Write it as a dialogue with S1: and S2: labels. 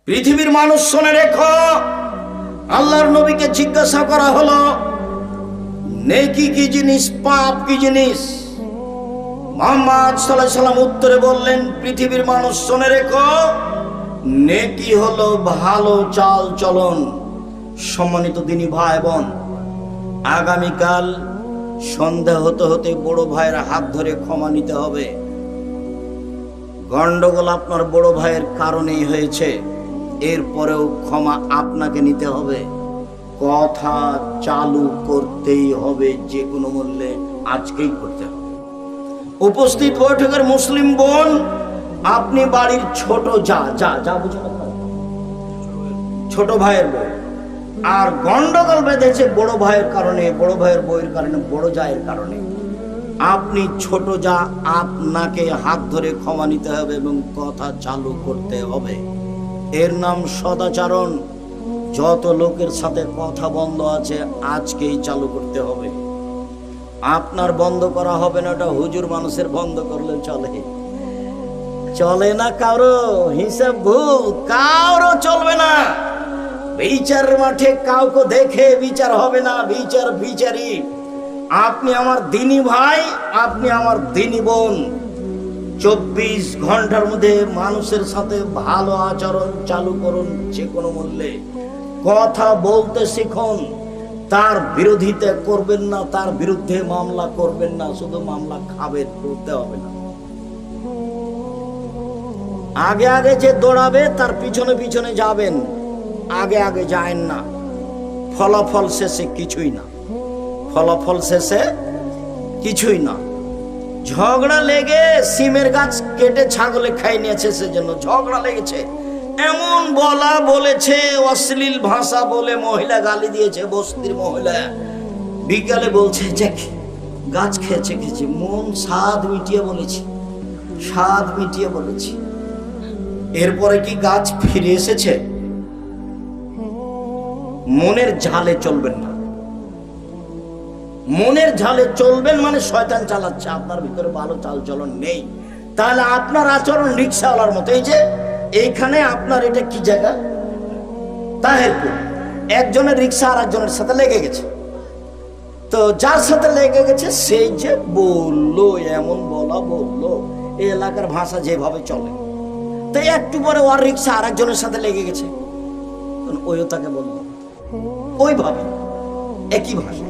S1: পৃথিবীর মানুষ শুনে রেখো, আল্লাহর নবীকে জিজ্ঞাসা করা হলো নেকি কি জিনিস, পাপ কি জিনিস। মুহাম্মদ সাল্লাল্লাহু আলাইহি সাল্লাম উত্তরে বললেন, পৃথিবীর মানুষ শুনে রেখো, নেকি হলো ভালো চাল চলন। সম্মানিত দিনী ভাই বোন, আগামীকাল সন্ধ্যা হতে হতে বড় ভাইয়ের হাত ধরে ক্ষমা নিতে হবে। গন্ডগোল আপনার বড় ভাইয়ের কারণেই হয়েছে, এরপরেও ক্ষমা আপনাকে নিতে হবে। কথা চালু করতেই হবে, যে কোনো মূল্যে আজকেই করতে হবে। উপস্থিত বৈঠকের মুসলিম বোন, আপনি বাড়ির ছোট যা বুঝে না, ছোট ভাইয়ের বউ, আর গন্ডগোল বেঁধেছে বড় ভাইয়ের কারণে, বড় ভাইয়ের বউয়ের কারণে, বড় জায়ের কারণে। আপনি ছোট যা, আপনাকে হাত ধরে ক্ষমা নিতে হবে এবং কথা চালু করতে হবে। এর নাম সদাচরণ। যত লোকের সাথে কথা বন্ধ আছে আজকেই চালু করতে হবে। আপনার বন্ধ করা হবে না, ওটা হুজুর মানুষের বন্ধ করলে চলে না। কারো হিসাব ভুল, কারো চলবে না। বিচারের মাঠে কাউকে দেখে বিচার হবে না, বিচার বিচারই। আপনি আমার দিনী ভাই, আপনি আমার দিনী বোন। 24 ঘন্টার মধ্যে মানুষের সাথে ভালো আচরণ চালু করুন, যে কোনো মূল্যে। কথা বলতে শিখুন, তার বিরোধিতা করবেন না, তার বিরুদ্ধে মামলা করবেন না। শুধু মামলা খাবেন, করতে হবে না। আগে আগে যে দৌড়াবে তার পিছনে পিছনে যাবেন, আগে আগে যায়েন না। ফলাফল শেষে কিছুই না, ফলাফল শেষে কিছুই না। ঝগড়া লেগে সিমের গাছ কেটে ছাগলে খাই নিয়েছে, সেজন্য ঝগড়া লেগেছে। এমন বলেছে, অশ্লীল ভাষা বলে মহিলা গালি দিয়েছে, বস্তির মহিলা। বিকালে বলছে যে গাছ খেয়েছে, মন স্বাদ মিটিয়ে বলেছি। এরপরে কি গাছ ফিরে এসেছে? মনের ঝালে চলবেন না। মনের ঝালে চলবেন মানে শয়তান চালাচ্ছে, আপনার ভিতরে ভালো চাল চলন নেই। তাহলে আপনার আচরণ রিক্সাওয়ালার মতো। এই যে এইখানে আপনার এটা কি জায়গা? তাহেরপুর। একজনের রিক্সা আর একজনের সাথে লেগে গেছে। তো যার সাথে লেগে গেছে সেই যে বললো, এমন বললো, এই এলাকার ভাষা যেভাবে চলে। তো একটু পরে ওর রিক্সা আর একজনের সাথে লেগে গেছে, ওইও তাকে বললো ওইভাবে, একই ভাষা।